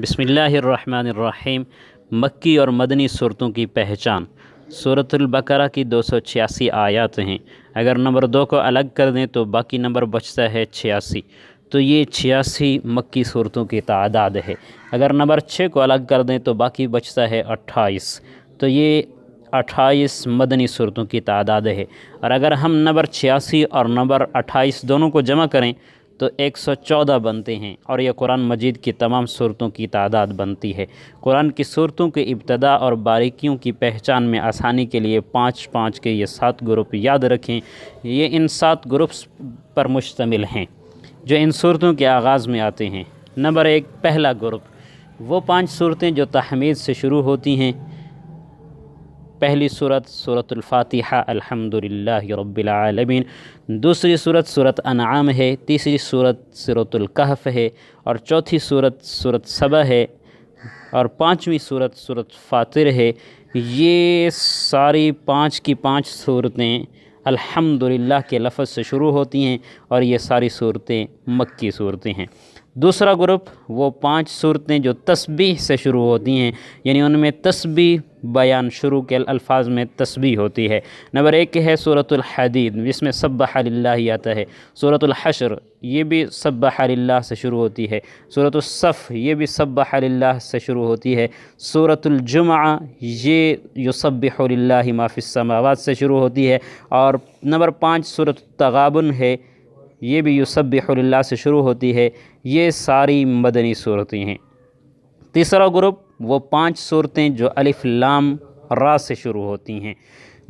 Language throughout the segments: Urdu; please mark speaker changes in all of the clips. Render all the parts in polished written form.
Speaker 1: بسم اللہ الرحمن الرحیم۔ مکی اور مدنی صورتوں کی پہچان۔ سورۃ البقرہ کی 286 آیات ہیں۔ اگر نمبر 2 کو الگ کر دیں تو باقی نمبر بچتا ہے 86، تو یہ 86 مکی صورتوں کی تعداد ہے۔ اگر نمبر 6 کو الگ کر دیں تو باقی بچتا ہے 28، تو یہ 28 مدنی صورتوں کی تعداد ہے۔ اور اگر ہم نمبر 86 اور نمبر 28 دونوں کو جمع کریں تو 114 بنتے ہیں، اور یہ قرآن مجید کی تمام صورتوں کی تعداد بنتی ہے۔ قرآن کی صورتوں کے ابتدا اور باریکیوں کی پہچان میں آسانی کے لیے 5 کے یہ 7 گروپ یاد رکھیں۔ یہ ان 7 گروپس پر مشتمل ہیں جو ان صورتوں کے آغاز میں آتے ہیں۔ نمبر 1، پہلا گروپ، وہ 5 صورتیں جو تحمید سے شروع ہوتی ہیں۔ پہلی صورت سورۃ الفاتحہ الحمدللہ رب العالمین، دوسری صورت سورۃ انعام ہے، تیسری صورت سورۃ الکہف ہے، اور چوتھی صورت سورۃ سبا ہے، اور 5ویں صورت سورۃ فاطر ہے۔ یہ ساری 5 کی 5 صورتیں الحمدللہ کے لفظ سے شروع ہوتی ہیں، اور یہ ساری صورتیں مکی صورتیں ہیں۔ دوسرا گروپ، وہ 5 صورتیں جو تسبیح سے شروع ہوتی ہیں، یعنی ان میں تسبیح بیان، شروع کے الفاظ میں تسبیح ہوتی ہے۔ نمبر 1 ہے سورۃ الحدید، جس میں سبح للہ آتا ہے۔ سورۃ الحشر، یہ بھی سبح للہ سے شروع ہوتی ہے۔ سورۃ الصف، یہ بھی سبح للہ سے شروع ہوتی ہے۔ سورۃ الجمعہ، یہ یسبح للہ ما فی السماوات سے شروع ہوتی ہے۔ اور نمبر 5 سورۃ التغابن ہے، یہ بھی یسبح للہ سے شروع ہوتی ہے۔ یہ ساری مدنی صورتیں ہیں۔ تیسرا گروپ، وہ 5 صورتیں جو الف لام را سے شروع ہوتی ہیں۔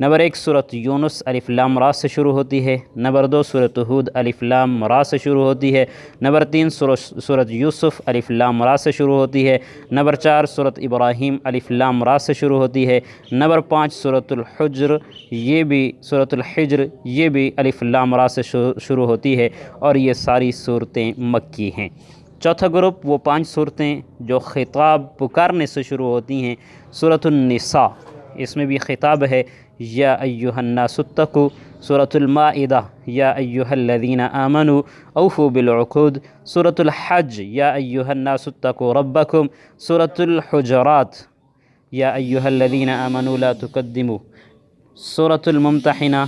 Speaker 1: نمبر 1 سورۃ یونس الف لام را سے شروع ہوتی ہے۔ نمبر 2 سورۃ ہود الف لام را سے شروع ہوتی ہے۔ نمبر 3 سورۃ یوسف الف لام را سے شروع ہوتی ہے۔ نمبر 4 سورۃ ابراہیم الف لام را سے شروع ہوتی ہے۔ نمبر 5 سورۃ الحجر، سورۃ الحجر یہ بھی الف لام را سے شروع ہوتی ہے، اور یہ ساری صورتیں مکی ہیں۔ چوتھا گروپ، وہ 5 صورتیں جو خطاب پکارنے سے شروع ہوتی ہیں۔ سورۃ النساء، اس میں بھی خطاب ہے، یا ایھا الناس اتقوا۔ سورۃ المائدہ، یا ایھا الذین آمنوا اوفوا بالعقود۔ سورۃ الحج، یا ایھا الناس اتقوا ربکم۔ سورۃ الحجرات، یا ایھا الذین آمنوا لا تقدموا۔ سورۃ الممتحنہ،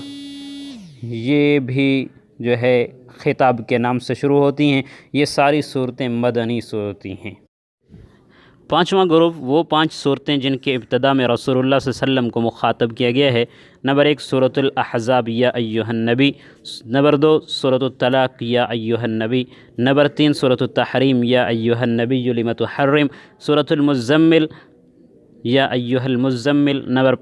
Speaker 1: یہ بھی جو ہے خطاب کے نام سے شروع ہوتی ہیں۔ یہ ساری صورتیں مدنی صورتیں ہیں۔ 5واں گروپ، وہ 5 صورتیں جن کے ابتدا میں رسول اللہ صلی اللہ علیہ وسلم کو مخاطب کیا گیا ہے۔ نمبر 1 سورۃ الاحزاب، یا ایھا النبی۔ نمبر 2 سورۃ الطلاق، یا ایھا النبی۔ نمبر 3 سورۃ التحریم، یا ایھا النبی لم تحرم۔ سورۃ المزمل، یا ایھا المزمل۔ نمبر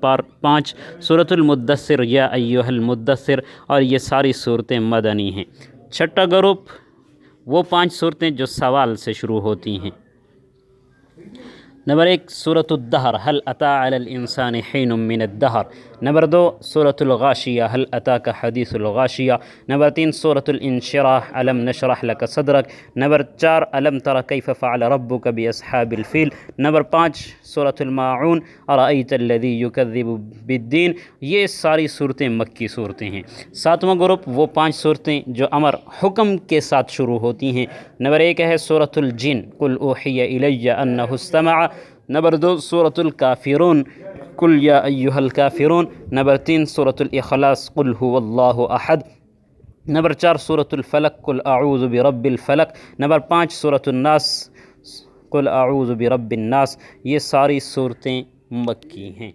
Speaker 1: 5 سورۃ المدثر، یا ایھا المدثر، اور یہ ساری صورتیں مدنی ہیں۔ چھٹا گروپ، وہ 5 صورتیں جو سوال سے شروع ہوتی ہیں۔ نمبر 1 سورۃ الدہر، هل اتى على الانسان حین من الدہر۔ نمبر 2 سورۃ الغاشیہ، هل اتاک حدیث الغاشیہ۔ نمبر 3 سورۃ الانشراح، الم نشرح لك صدرک۔ نمبر 4 الم تر کیف فعل ربک باصحاب الفیل۔ نمبر 5 سورۃ الماعون، ارأیت الذی یکذب بالدین۔ یہ ساری صورتیں مکی صورتیں ہیں۔ 7واں گروپ، وہ 5 صورتیں جو امر حکم کے ساتھ شروع ہوتی ہیں۔ نمبر 1 ہے سورۃ الجن، قل اوحی الی انہ استمع۔ نمبر 2 سورۃ الکافرون، قل یا ایھا الکافرون۔ نمبر 3 سورۃ الاخلاص، قل هو اللہ احد۔ نمبر 4 سورۃ الفلق، قل اعوذ برب الفلق۔ نمبر 5 سورۃ الناس، قل اعوذ برب الناس۔ یہ ساری صورتیں مکی ہیں۔